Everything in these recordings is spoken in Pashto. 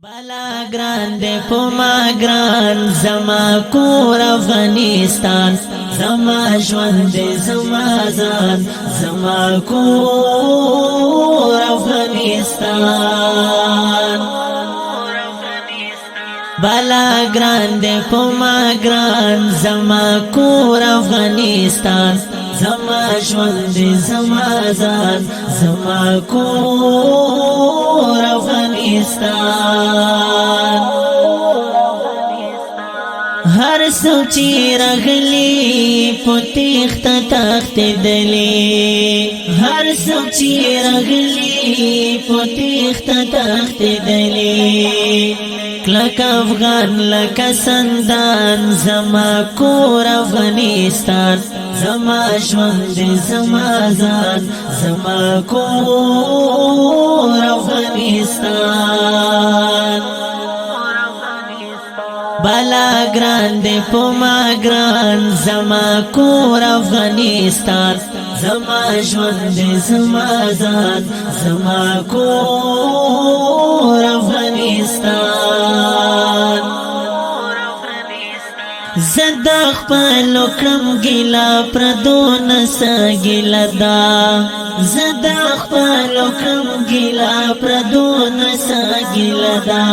بالا گران دے پما گران زما کور افغانستان زما ژوند دے زما ځان زما کور افغانستان بالا گران دے پما گران زما کور افغانستان زما ژوند دے زما ځان زما کور افغانستان هر سوچی رغلی پتیخت تخت دلی هر سوچی رغلی پتیخت تخت دلی کلک افغان لک سندان زما کور افغانستان زما ژوند زما ځان زما کور افغانستان بالا گران دے پما گران زما کور افغانستان زما ژوند زما ځان زما کور افغانستان زد خپل کړم ګیلا پردو نسا ګیلا دا زد خپل کړم ګیلا پردو نسا ګیلا دا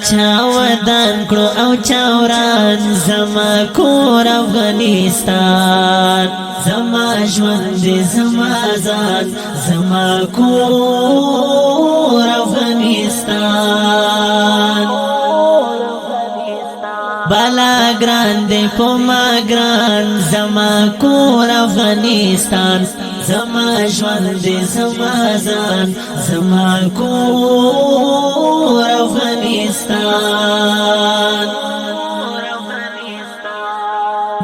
چاودان کړو او چاوران زما کور افغانستان زما ژوند زما ځان زما کور افغانستان بالا گران دے پما گران زما کور افغانستان زما ژوند زما ځان زما کور افغانستان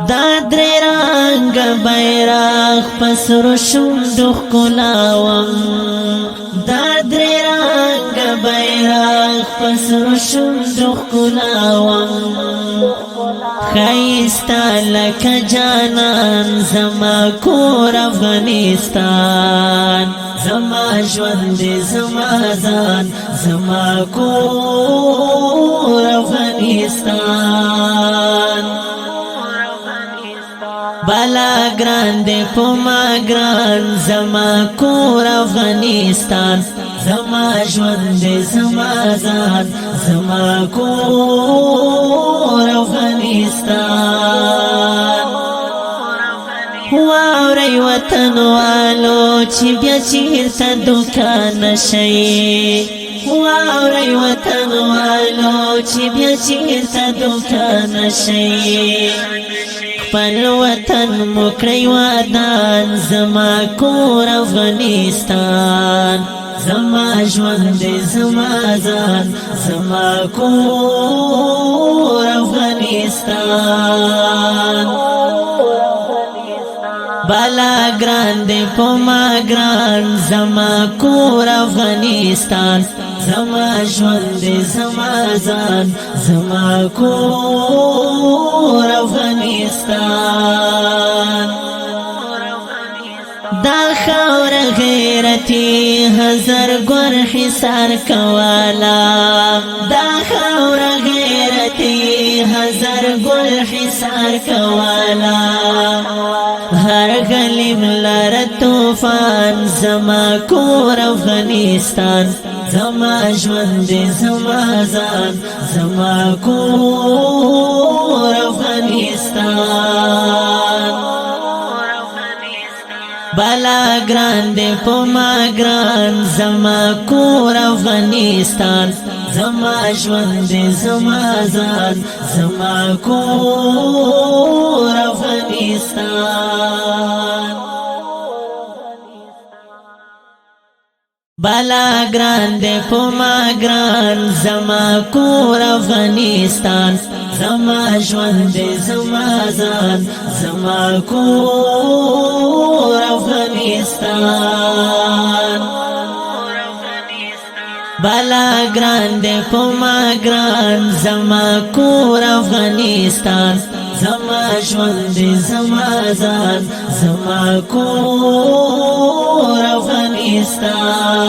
دا درې رنګ بیرغ پسر شوندو ښکلاوم دا درې رنګ بیرغ پسر شوندو ښکلاوم خیستا لکه جانان زما کور افغانستان زما ژوند زما ځان زما کور افغانستان بالا گران دے پما گران زما کور افغانستان زما ژوند زما ځان زما کور افغانستان واورئ وطن والو چې بیا چیرته دوکان شي واورئ وطن والو چې بیا چیرته دوکان شي خپل وطن مو کړئ ودان زما کور افغانستان زما ژوند زما ځان زما کور افغانستان بالا گران دے پما گران زما کور افغانستان زما ژوند زما ځان زما کور افغانستان دا خاور غیرتی هزار ګور حصار کوالا دا خاور غیرتی هزار ګور حصار کوالا هر غلیم لار توفان زما کور افغانستان زما ژوند زما ځان زما کور افغانستان بالا گران دے پما گران زما کور افغانستان زما ژوند زما ځان زما کور افغانستان بالا گران دے پما گران زما کور افغانستان زما ژوند زما ځان زما کور افغانستان بالا گران دے پما گران زما کور افغانستان زما ژوند زما ځان زما کور افغانستان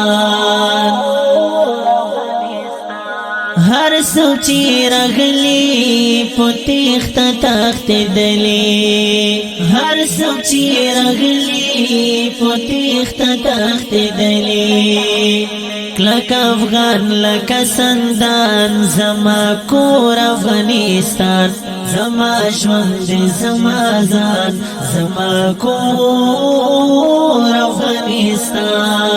هر سوچی رغلی پتیخت تخت دلی هر سوچی رغلی پتیخت تخت دلی کلک افغان لک سندان زما کور افغانستان زما ژوند زما ځان زما کور افغانستان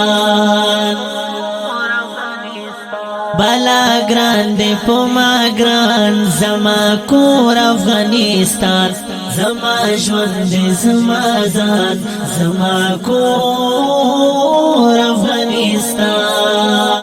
بالا ګران دې پما ګران زما کور افغانستان زما ژوند زما ځان زما کور افغانستان